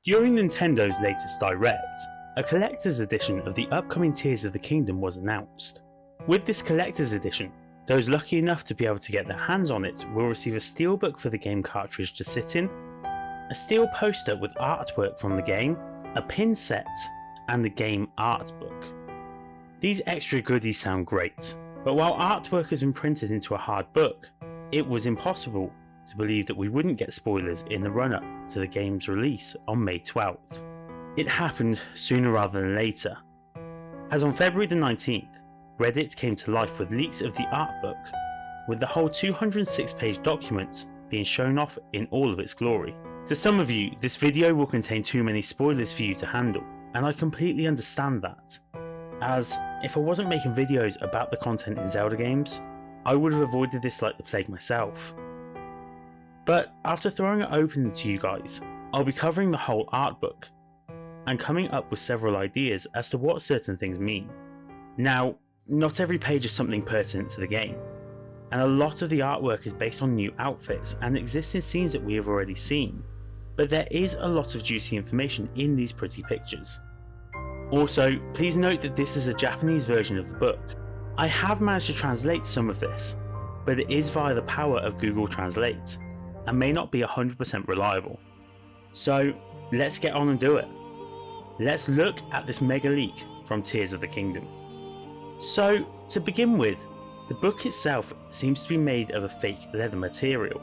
During Nintendo's latest Direct, a collector's edition of the upcoming Tears of the Kingdom was announced. With this collector's edition, those lucky enough to be able to get their hands on it will receive a steelbook for the game cartridge to sit in, a steel poster with artwork from the game, a pin set, and the game Artbook. These extra goodies sound great, but while artwork has been printed into a hard book, it was impossible to believe that we wouldn't get spoilers in the run-up to the game's release on May 12th. It happened sooner rather than later, as on February the 19th, Reddit came to life with leaks of the Artbook, with the whole 206-page document being shown off in all of its glory. To some of you, this video will contain too many spoilers for you to handle, and I completely understand that, as if I wasn't making videos about the content in Zelda games, I would have avoided this like the plague myself. But after throwing it open to you guys, I'll be covering the whole Artbook, and coming up with several ideas as to what certain things mean. Now, not every page is something pertinent to the game, and a lot of the artwork is based on new outfits and existing scenes that we have already seen, but there is a lot of juicy information in these pretty pictures. Also, please note that this is a Japanese version of the book. I have managed to translate some of this, but it is via the power of Google Translate, and may not be 100% reliable. So let's get on and do it. Let's look at this mega leak from Tears of the Kingdom. So, to begin with, the book itself seems to be made of a fake leather material,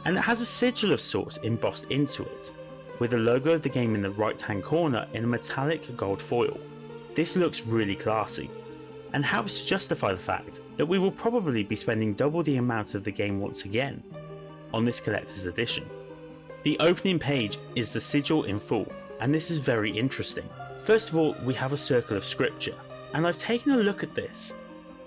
and it has a sigil of sorts embossed into it, with the logo of the game in the right hand corner in a metallic gold foil. This looks really classy, and helps to justify the fact that we will probably be spending double the amount of the game once again on this collector's edition. The opening page is the sigil in full, and this is very interesting. First of all, we have a circle of scripture, and I've taken a look at this,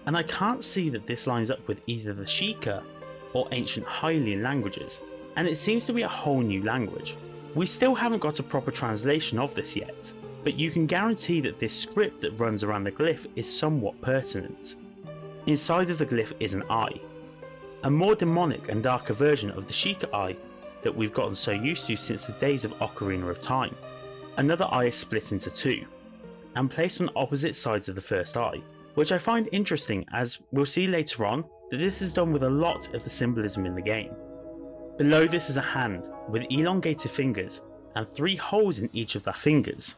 and I can't see that this lines up with either the Sheikah or ancient Hylian languages, and it seems to be a whole new language. We still haven't got a proper translation of this yet, but you can guarantee that this script that runs around the glyph is somewhat pertinent. Inside of the glyph is an eye, a more demonic and darker version of the Sheikah eye that we've gotten so used to since the days of Ocarina of Time. Another eye is split into two, and placed on opposite sides of the first eye, which I find interesting as we'll see later on that this is done with a lot of the symbolism in the game. Below this is a hand with elongated fingers and 3 holes in each of their fingers,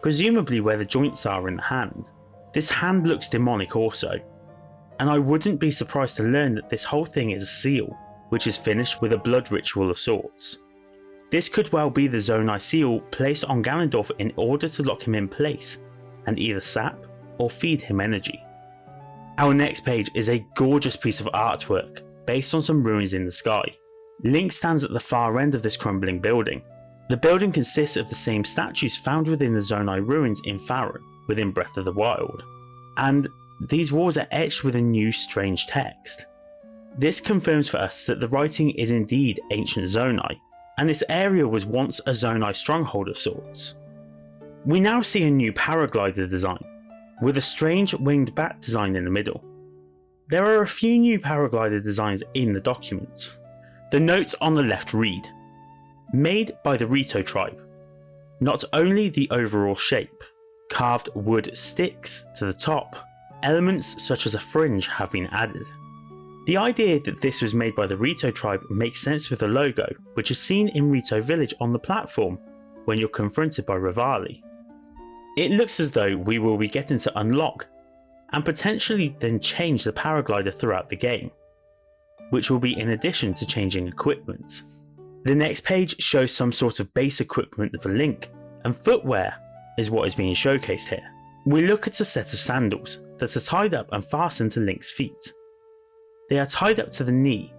presumably where the joints are in the hand. This hand looks demonic also, and I wouldn't be surprised to learn that this whole thing is a seal, which is finished with a blood ritual of sorts. This could well be the Zonai seal placed on Ganondorf in order to lock him in place and either sap or feed him energy. Our next page is a gorgeous piece of artwork based on some ruins in the sky. Link stands at the far end of this crumbling building. The building consists of the same statues found within the Zonai ruins in Faron within Breath of the Wild, and these walls are etched with a new strange text. This confirms for us that the writing is indeed ancient Zonai, and this area was once a Zonai stronghold of sorts. We now see a new paraglider design, with a strange winged bat design in the middle. There are a few new paraglider designs in the document. The notes on the left read, "Made by the Rito tribe. Not only the overall shape, carved wood sticks to the top, elements such as a fringe have been added." The idea that this was made by the Rito tribe makes sense with the logo, which is seen in Rito Village on the platform when you're confronted by Rivali. It looks as though we will be getting to unlock and potentially then change the paraglider throughout the game, which will be in addition to changing equipment. The next page shows some sort of base equipment for Link, and footwear is what is being showcased here. We look at a set of sandals that are tied up and fastened to Link's feet. They are tied up to the knee,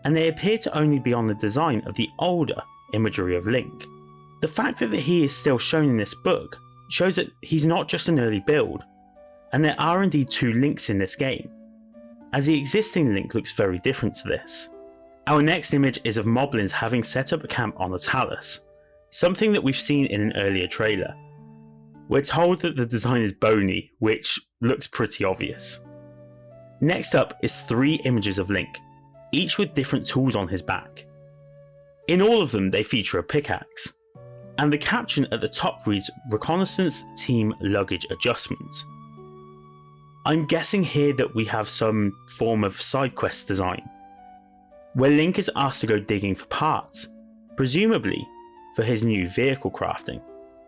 and they appear to only be on the design of the older imagery of Link. The fact that he is still shown in this book shows that he's not just an early build, and there are indeed 2 Links in this game, as the existing Link looks very different to this. Our next image is of Moblins having set up a camp on the Talus, something that we've seen in an earlier trailer. We're told that the design is bony, which looks pretty obvious. Next up is 3 images of Link, each with different tools on his back. In all of them they feature a pickaxe. and the caption at the top reads Reconnaissance Team Luggage Adjustment. I'm guessing here that we have some form of side quest design, where Link is asked to go digging for parts, presumably for his new vehicle crafting.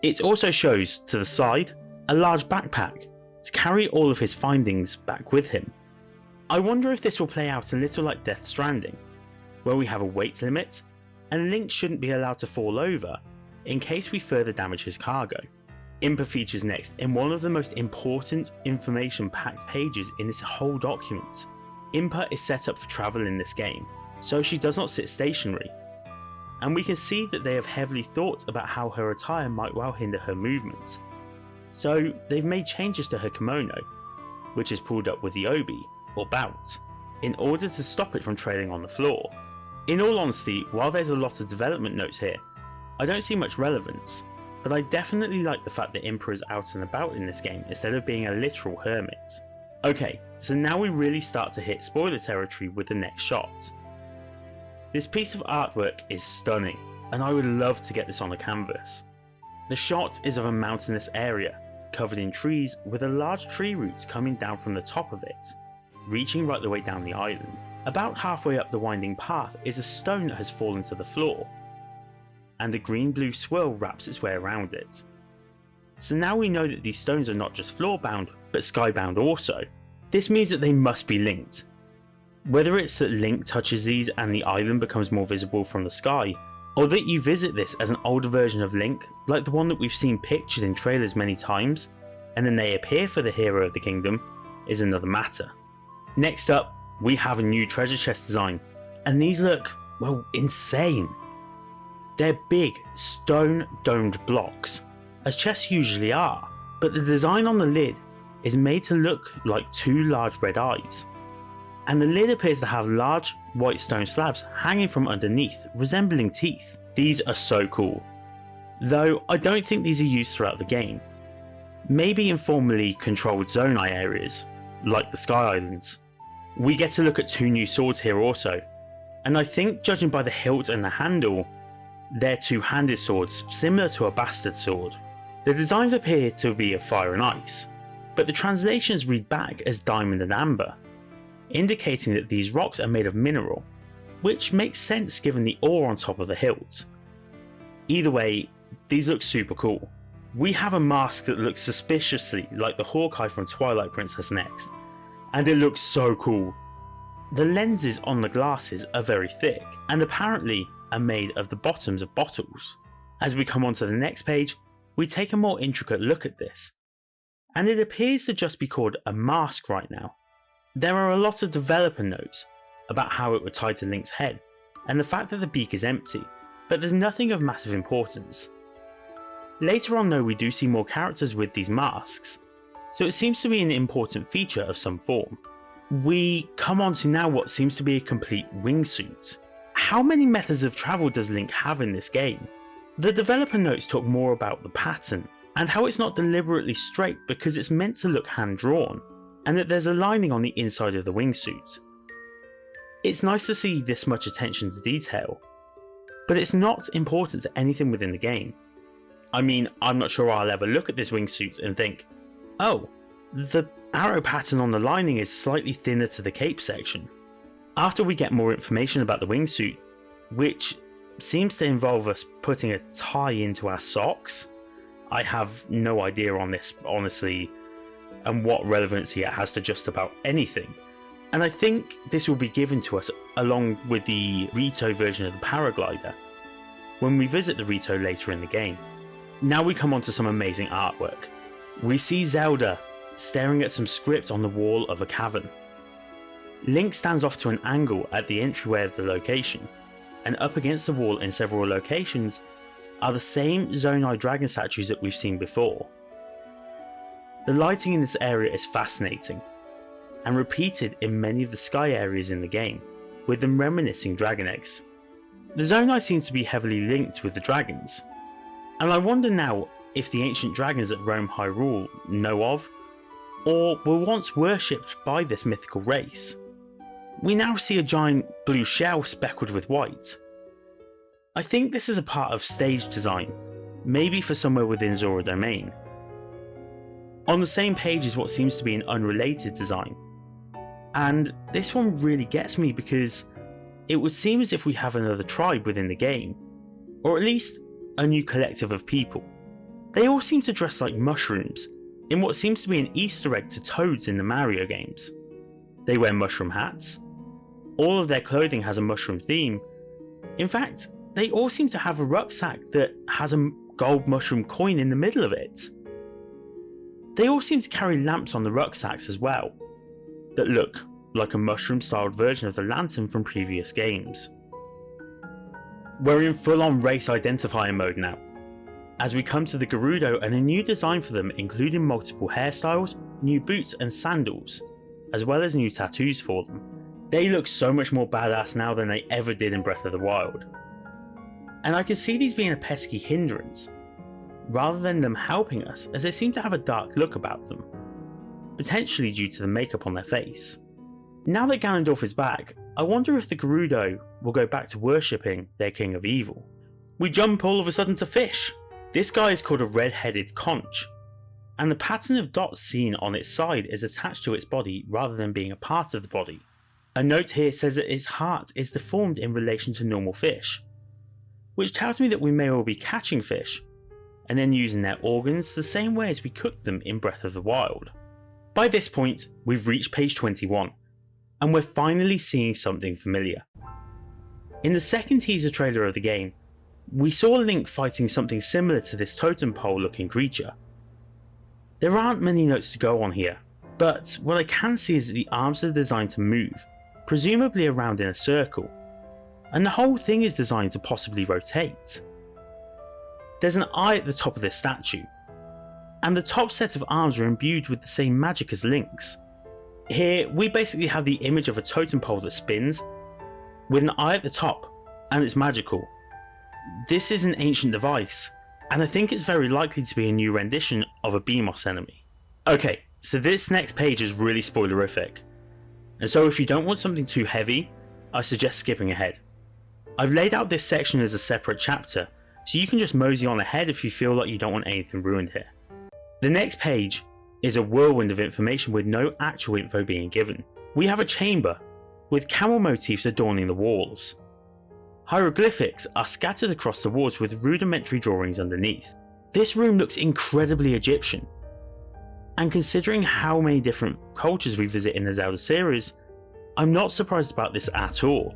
It also shows to the side a large backpack to carry all of his findings back with him. I wonder if this will play out a little like Death Stranding, where we have a weight limit and Link shouldn't be allowed to fall over in case we further damage his cargo. Impa features next in one of the most important information-packed pages in this whole document. Impa is set up for travel in this game, so she does not sit stationary, and we can see that they have heavily thought about how her attire might well hinder her movement. So they've made changes to her kimono, which is pulled up with the obi, or bout, in order to stop it from trailing on the floor. In all honesty, while there's a lot of development notes here, I don't see much relevance, but I definitely like the fact that Impa is out and about in this game instead of being a literal hermit. Okay, so now we really start to hit spoiler territory with the next shot. This piece of artwork is stunning, and I would love to get this on a canvas. The shot is of a mountainous area, covered in trees with a large tree roots coming down from the top of it, reaching right the way down the island. About halfway up the winding path is a stone that has fallen to the floor, and a green-blue swirl wraps its way around it. So now we know that these stones are not just floor-bound, but sky-bound also. This means that they must be linked. Whether it's that Link touches these and the island becomes more visible from the sky, or that you visit this as an older version of Link, like the one that we've seen pictured in trailers many times, and then they appear for the hero of the kingdom, is another matter. Next up, we have a new treasure chest design, and these look, well, insane. They're big, stone-domed blocks, as chests usually are, but the design on the lid is made to look like two large red eyes. And the lid appears to have large white stone slabs hanging from underneath, resembling teeth. These are so cool. Though I don't think these are used throughout the game. Maybe in formerly controlled zonai areas, like the Sky Islands. We get to look at two new swords here also, and I think judging by the hilt and the handle, they're two-handed swords similar to a bastard sword. The designs appear to be of fire and ice, but the translations read back as diamond and amber, indicating that these rocks are made of mineral, which makes sense given the ore on top of the hilt. Either way, these look super cool. We have a mask that looks suspiciously like the Hawkeye from Twilight Princess next, and it looks so cool. The lenses on the glasses are very thick, and apparently are made of the bottoms of bottles. As we come onto the next page, we take a more intricate look at this, and it appears to just be called a mask right now. There are a lot of developer notes about how it would tie to Link's head, and the fact that the beak is empty, but there's nothing of massive importance. Later on though, we do see more characters with these masks, so it seems to be an important feature of some form. We come on to now what seems to be a complete wingsuit. How many methods of travel does Link have in this game? The developer notes talk more about the pattern, and how it's not deliberately straight because it's meant to look hand-drawn, and that there's a lining on the inside of the wingsuit. It's nice to see this much attention to detail, but it's not important to anything within the game. I mean, I'm not sure I'll ever look at this wingsuit and think, oh, the arrow pattern on the lining is slightly thinner to the cape section. After we get more information about the wingsuit, which seems to involve us putting a tie into our socks, I have no idea on this, honestly, and what relevancy it has to just about anything. And I think this will be given to us along with the Rito version of the paraglider, when we visit the Rito later in the game. Now we come on to some amazing artwork. We see Zelda staring at some script on the wall of a cavern. Link stands off to an angle at the entryway of the location, and up against the wall in several locations are the same Zonai dragon statues that we've seen before. The lighting in this area is fascinating, and repeated in many of the sky areas in the game, with them reminiscing dragon eggs. The Zonai seems to be heavily linked with the dragons, and I wonder now if the ancient dragons that roam Hyrule know of, or were once worshipped by this mythical race. We now see a giant blue shell speckled with white. I think this is a part of stage design, maybe for somewhere within Zora domain. On the same page is what seems to be an unrelated design, and this one really gets me because it would seem as if we have another tribe within the game, or at least a new collective of people. They all seem to dress like mushrooms in what seems to be an Easter egg to Toads in the Mario games. They wear mushroom hats, all of their clothing has a mushroom theme. In fact, they all seem to have a rucksack that has a gold mushroom coin in the middle of it. They all seem to carry lamps on the rucksacks as well, that look like a mushroom-styled version of the lantern from previous games. We're in full-on race identifier mode now, as we come to the Gerudo and a new design for them, including multiple hairstyles, new boots and sandals, as well as new tattoos for them. They look so much more badass now than they ever did in Breath of the Wild. And I can see these being a pesky hindrance, rather than them helping us, as they seem to have a dark look about them, potentially due to the makeup on their face. Now that Ganondorf is back, I wonder if the Gerudo will go back to worshipping their King of Evil. We jump all of a sudden to Fish. This guy is called a red-headed conch, and the pattern of dots seen on its side is attached to its body rather than being a part of the body. A note here says that its heart is deformed in relation to normal fish, which tells me that we may well be catching fish, and then using their organs the same way as we cooked them in Breath of the Wild. By this point, we've reached page 21, and we're finally seeing something familiar. In the second teaser trailer of the game, we saw Link fighting something similar to this totem pole looking creature. There aren't many notes to go on here, but what I can see is that the arms are designed to move, presumably around in a circle, and the whole thing is designed to possibly rotate. There's an eye at the top of this statue, and the top set of arms are imbued with the same magic as Link's. Here we basically have the image of a totem pole that spins, with an eye at the top, and it's magical. This is an ancient device, and I think it's very likely to be a new rendition of a BMOS enemy. Okay, so this next page is really spoilerific, and so if you don't want something too heavy, I suggest skipping ahead. I've laid out this section as a separate chapter, so you can just mosey on ahead if you feel like you don't want anything ruined here. The next page is a whirlwind of information with no actual info being given. We have a chamber, with camel motifs adorning the walls. Hieroglyphics are scattered across the walls with rudimentary drawings underneath. This room looks incredibly Egyptian, and considering how many different cultures we visit in the Zelda series, I'm not surprised about this at all.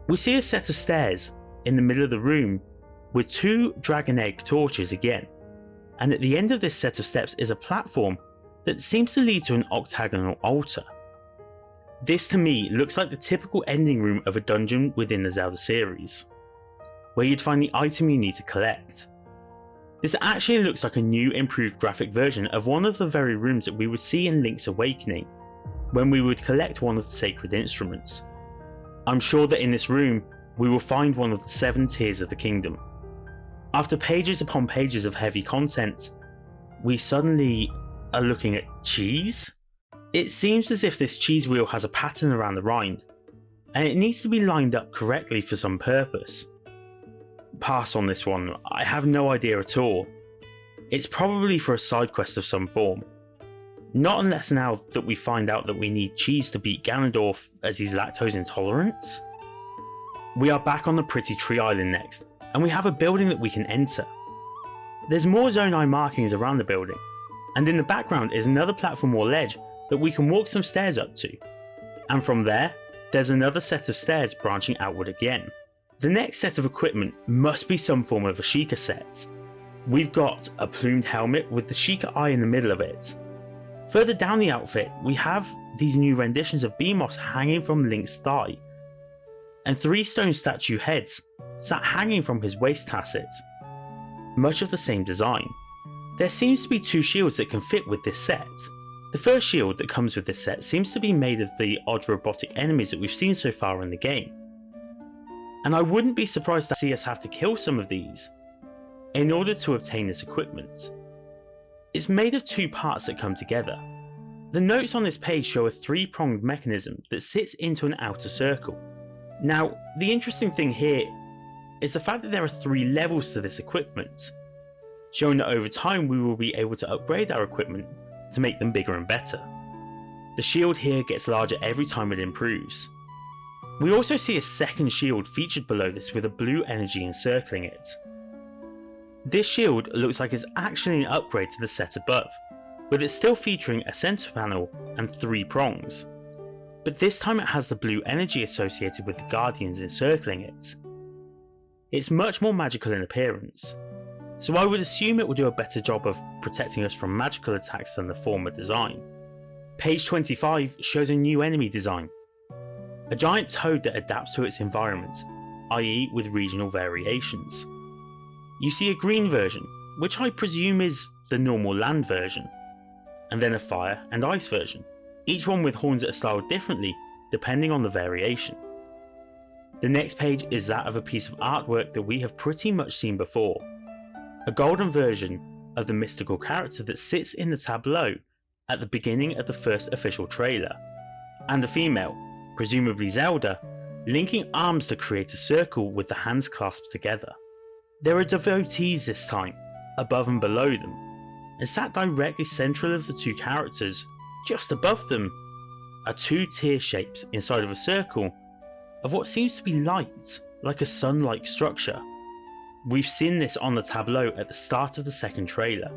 We see a set of stairs in the middle of the room with two dragon egg torches again, and at the end of this set of steps is a platform that seems to lead to an octagonal altar. This to me looks like the typical ending room of a dungeon within the Zelda series, where you'd find the item you need to collect. This actually looks like a new improved graphic version of one of the very rooms that we would see in Link's Awakening, when we would collect one of the sacred instruments. I'm sure that in this room we will find one of the 7 tiers of the kingdom. After pages upon pages of heavy content, we suddenly are looking at cheese? It seems as if this cheese wheel has a pattern around the rind, and it needs to be lined up correctly for some purpose. Pass on this one, I have no idea at all. It's probably for a side quest of some form. Not unless now that we find out that we need cheese to beat Ganondorf as he's lactose intolerant. We are back on the pretty tree island next, and we have a building that we can enter. There's more Zonai markings around the building, and in the background is another platform or ledge that we can walk some stairs up to, and from there, there's another set of stairs branching outward again. The next set of equipment must be some form of a Sheikah set. We've got a plumed helmet with the Sheikah eye in the middle of it. Further down the outfit, we have these new renditions of BMOS hanging from Link's thigh, and 3 stone statue heads sat hanging from his waist tasset, much of the same design. There seems to be 2 shields that can fit with this set. The first shield that comes with this set seems to be made of the odd robotic enemies that we've seen so far in the game, and I wouldn't be surprised to see us have to kill some of these in order to obtain this equipment. It's made of 2 parts that come together. The notes on this page show a 3-pronged mechanism that sits into an outer circle. Now, the interesting thing here is the fact that there are 3 levels to this equipment. showing that over time we will be able to upgrade our equipment to make them bigger and better. The shield here gets larger every time it improves. We also see a second shield featured below this with a blue energy encircling it. This shield looks like it's actually an upgrade to the set above, with it still featuring a center panel and 3 prongs, but this time it has the blue energy associated with the guardians encircling it. It's much more magical in appearance, so I would assume it will do a better job of protecting us from magical attacks than the former design. Page 25 shows a new enemy design, a giant toad that adapts to its environment, i.e. with regional variations. You see a green version, which I presume is the normal land version, and then a fire and ice version, each one with horns that are styled differently depending on the variation. The next page is that of a piece of artwork that we have pretty much seen before, a golden version of the mystical character that sits in the tableau at the beginning of the first official trailer, and the female, presumably Zelda, linking arms to create a circle with the hands clasped together. There are devotees this time, above and below them, and sat directly central of the two characters, just above them, are 2 tear shapes inside of a circle of what seems to be light, like a sun-like structure. We've seen this on the tableau at the start of the second trailer,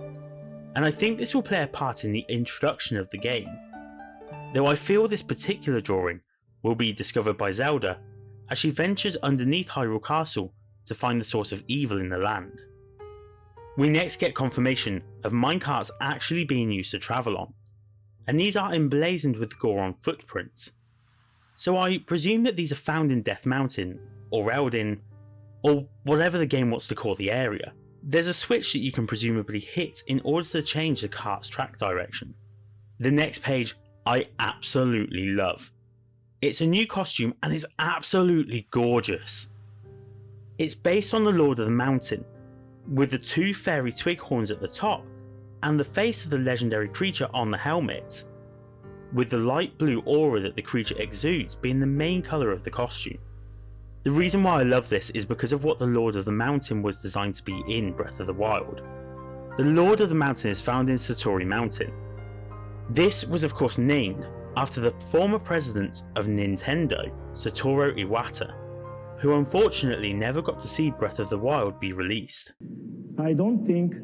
and I think this will play a part in the introduction of the game, though I feel this particular drawing will be discovered by Zelda as she ventures underneath Hyrule Castle to find the source of evil in the land. We next get confirmation of minecarts actually being used to travel on, and these are emblazoned with Goron footprints. So I presume that these are found in Death Mountain, or Eldin, or whatever the game wants to call the area. There's a switch that you can presumably hit in order to change the cart's track direction. The next page I absolutely love. It's a new costume and it's absolutely gorgeous. It's based on the Lord of the Mountain, with the 2 fairy twig horns at the top and the face of the legendary creature on the helmet, with the light blue aura that the creature exudes being the main colour of the costume. The reason why I love this is because of what the Lord of the Mountain was designed to be in Breath of the Wild. The Lord of the Mountain is found in Satori Mountain. This was of course named after the former president of Nintendo, Satoru Iwata, who unfortunately never got to see Breath of the Wild be released. I don't think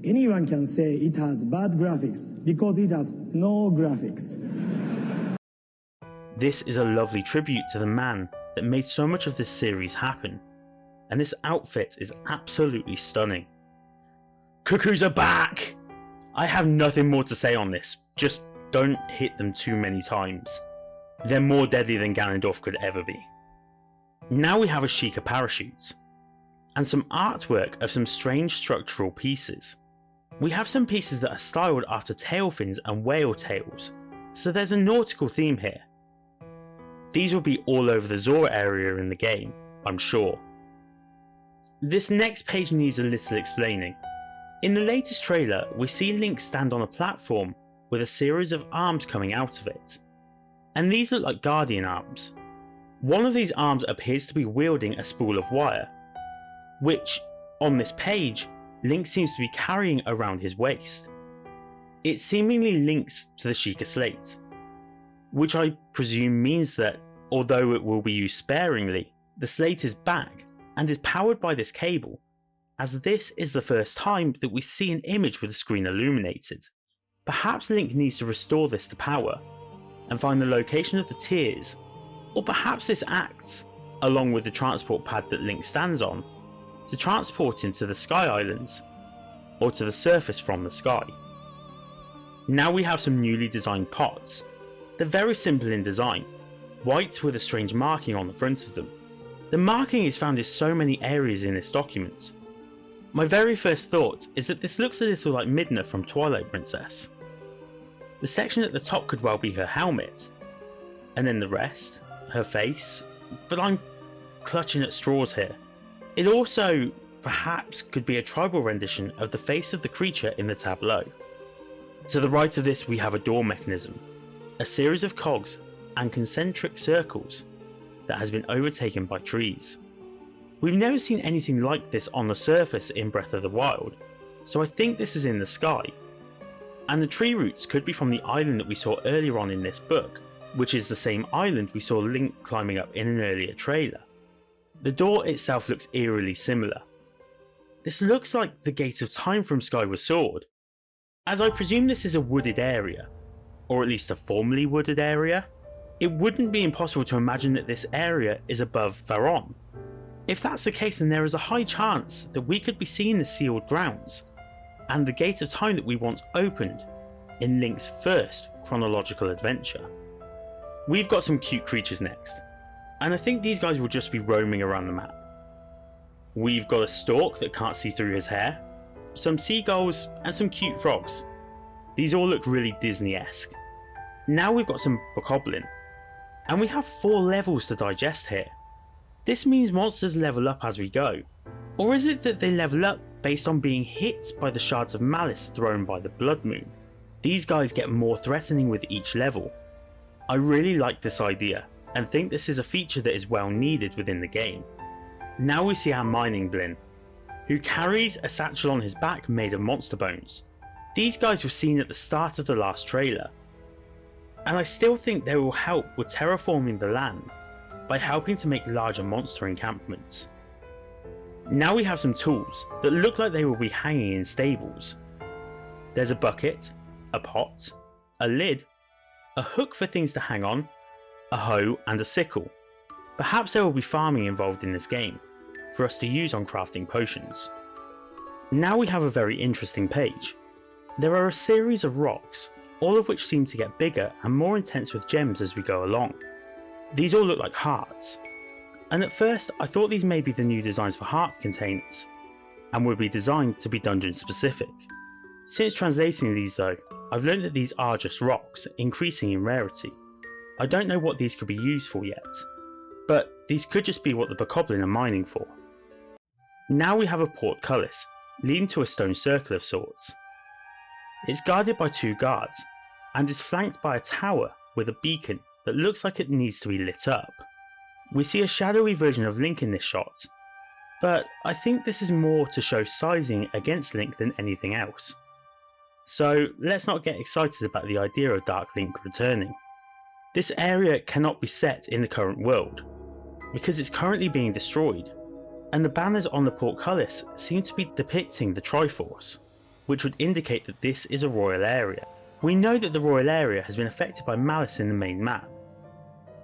anyone can say it has bad graphics because it has no graphics. This is a lovely tribute to the man that made so much of this series happen, and this outfit is absolutely stunning. Cuckoos are back! I have nothing more to say on this, just don't hit them too many times. They're more deadly than Ganondorf could ever be. Now we have a Sheikah parachute, and some artwork of some strange structural pieces. We have some pieces that are styled after tail fins and whale tails, so there's a nautical theme here. These will be all over the Zora area in the game, I'm sure. This next page needs a little explaining. In the latest trailer, we see Link stand on a platform with a series of arms coming out of it, and these look like guardian arms. One of these arms appears to be wielding a spool of wire, which, on this page, Link seems to be carrying around his waist. It seemingly links to the Sheikah slate, which I presume means that, although it will be used sparingly, the slate is back and is powered by this cable, as this is the first time that we see an image with the screen illuminated. Perhaps Link needs to restore this to power and find the location of the tears, or perhaps this acts, along with the transport pad that Link stands on, to transport him to the Sky Islands, or to the surface from the sky. Now we have some newly designed pots. They're very simple in design, white with a strange marking on the front of them. The marking is found in so many areas in this document. My very first thought is that this looks a little like Midna from Twilight Princess. The section at the top could well be her helmet, and then the rest, her face, but I'm clutching at straws here. It also perhaps could be a tribal rendition of the face of the creature in the tableau. To the right of this we have a door mechanism, a series of cogs and concentric circles that has been overtaken by trees. We've never seen anything like this on the surface in Breath of the Wild, so I think this is in the sky. And the tree roots could be from the island that we saw earlier on in this book, which is the same island we saw Link climbing up in an earlier trailer. The door itself looks eerily similar. This looks like the Gate of Time from Skyward Sword, as I presume this is a wooded area, or at least a formerly wooded area. It wouldn't be impossible to imagine that this area is above Faron. If that's the case, then there is a high chance that we could be seeing the sealed grounds, and the Gate of Time that we once opened in Link's first chronological adventure. We've got some cute creatures next, and I think these guys will just be roaming around the map. We've got a stork that can't see through his hair, some seagulls, and some cute frogs. These all look really Disney-esque. Now we've got some bokoblin, and we have 4 levels to digest here. This means monsters level up as we go, or is it that they level up based on being hit by the shards of malice thrown by the blood moon? These guys get more threatening with each level. I really like this idea, and think this is a feature that is well needed within the game. Now we see our mining blin, who carries a satchel on his back made of monster bones. These guys were seen at the start of the last trailer, and I still think they will help with terraforming the land by helping to make larger monster encampments. Now we have some tools that look like they will be hanging in stables. There's a bucket, a pot, a lid, a hook for things to hang on, a hoe and a sickle. Perhaps there will be farming involved in this game, for us to use on crafting potions. Now we have a very interesting page. There are a series of rocks, all of which seem to get bigger and more intense with gems as we go along. These all look like hearts, and at first I thought these may be the new designs for heart containers, and would be designed to be dungeon specific. Since translating these though, I've learned that these are just rocks, increasing in rarity. I don't know what these could be used for yet, but these could just be what the bokoblin are mining for. Now we have a portcullis, leading to a stone circle of sorts. It's guarded by 2 guards, and is flanked by a tower with a beacon that looks like it needs to be lit up. We see a shadowy version of Link in this shot, but I think this is more to show sizing against Link than anything else. So let's not get excited about the idea of Dark Link returning. This area cannot be set in the current world, because it's currently being destroyed, and the banners on the portcullis seem to be depicting the Triforce, which would indicate that this is a royal area. We know that the royal area has been affected by malice in the main map,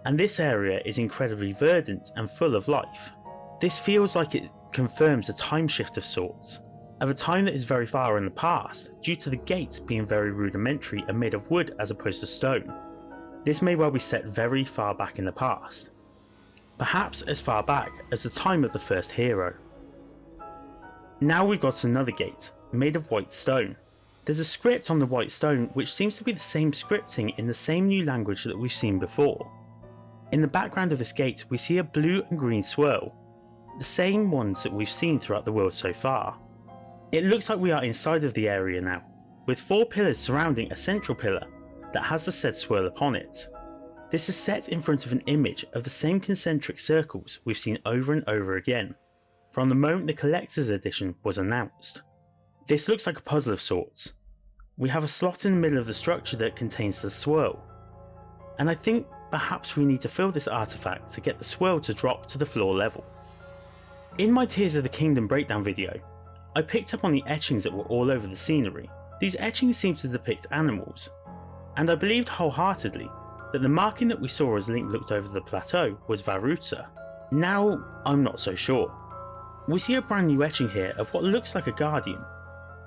and this area is incredibly verdant and full of life. This feels like it confirms a time shift of sorts, of a time that is very far in the past due to the gates being very rudimentary and made of wood as opposed to stone. This may well be set very far back in the past, perhaps as far back as the time of the first hero. Now we've got another gate, made of white stone. There's a script on the white stone which seems to be the same scripting in the same new language that we've seen before. In the background of this gate we see a blue and green swirl, the same ones that we've seen throughout the world so far. It looks like we are inside of the area now, with 4 pillars surrounding a central pillar that has the said swirl upon it. This is set in front of an image of the same concentric circles we've seen over and over again, from the moment the collector's edition was announced. This looks like a puzzle of sorts. We have a slot in the middle of the structure that contains the swirl, and I think perhaps we need to fill this artifact to get the swirl to drop to the floor level. In my Tears of the Kingdom breakdown video, I picked up on the etchings that were all over the scenery. These etchings seem to depict animals, and I believed wholeheartedly that the marking that we saw as Link looked over the plateau was Varuta. Now I'm not so sure. We see a brand new etching here of what looks like a guardian,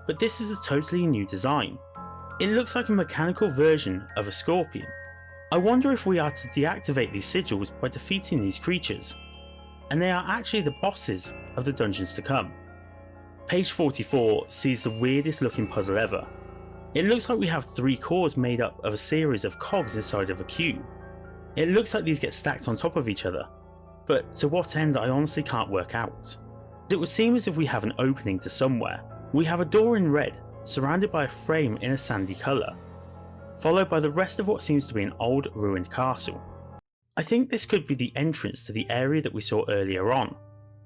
but this is a totally new design. It looks like a mechanical version of a scorpion. I wonder if we are to deactivate these sigils by defeating these creatures, and they are actually the bosses of the dungeons to come. Page 44 sees the weirdest looking puzzle ever. It looks like we have 3 cores made up of a series of cogs inside of a cube. It looks like these get stacked on top of each other, but to what end I honestly can't work out. It would seem as if we have an opening to somewhere. We have a door in red, surrounded by a frame in a sandy colour, followed by the rest of what seems to be an old ruined castle. I think this could be the entrance to the area that we saw earlier on,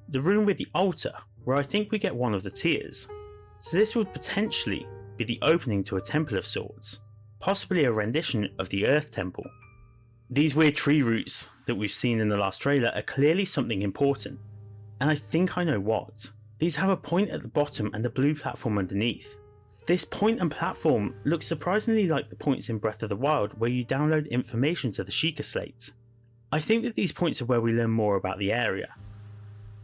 the room with the altar, where I think we get one of the tears. so this would potentially be the opening to a temple of sorts, possibly a rendition of the Earth Temple. These weird tree roots that we've seen in the last trailer are clearly something important, and I think I know what. These have a point at the bottom and a blue platform underneath. This point and platform looks surprisingly like the points in Breath of the Wild where you download information to the Sheikah Slate. I think that these points are where we learn more about the area,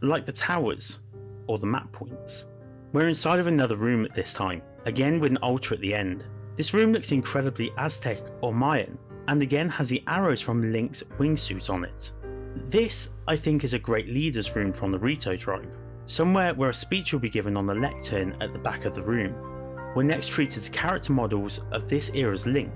like the towers, or the map points. We're inside of another room at this time, again with an altar at the end. This room looks incredibly Aztec or Mayan, and again has the arrows from Link's wingsuit on it. This, I think, is a great leader's room from the Rito tribe, somewhere where a speech will be given on the lectern at the back of the room. We're next treated to character models of this era's Link,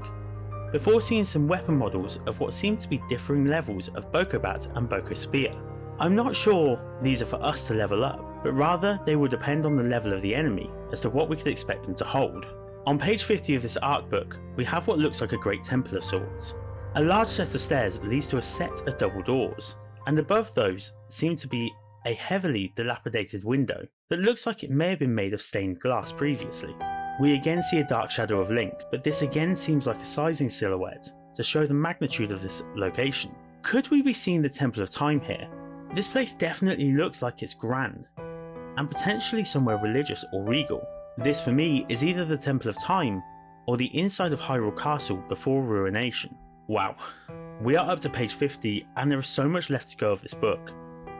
before seeing some weapon models of what seem to be differing levels of Bokobat and Boko Spear. I'm not sure these are for us to level up, but rather they will depend on the level of the enemy as to what we could expect them to hold. On page 50 of this Artbook, we have what looks like a great temple of sorts. A large set of stairs leads to a set of double doors, and above those seem to be a heavily dilapidated window that looks like it may have been made of stained glass previously. We again see a dark shadow of Link, but this again seems like a sizing silhouette to show the magnitude of this location. Could we be seeing the Temple of Time here? This place definitely looks like it's grand, and potentially somewhere religious or regal. This for me is either the Temple of Time or the inside of Hyrule Castle before ruination. Wow, we are up to page 50 and there is so much left to go of this book.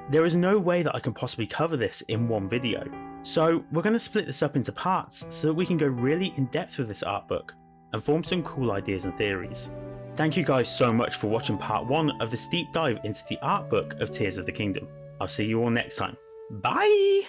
There is no way that I can possibly cover this in one video, so we're going to split this up into parts so that we can go really in depth with this art book and form some cool ideas and theories. Thank you guys so much for watching part 1 of this deep dive into the art book of Tears of the Kingdom. I'll see you all next time. Bye!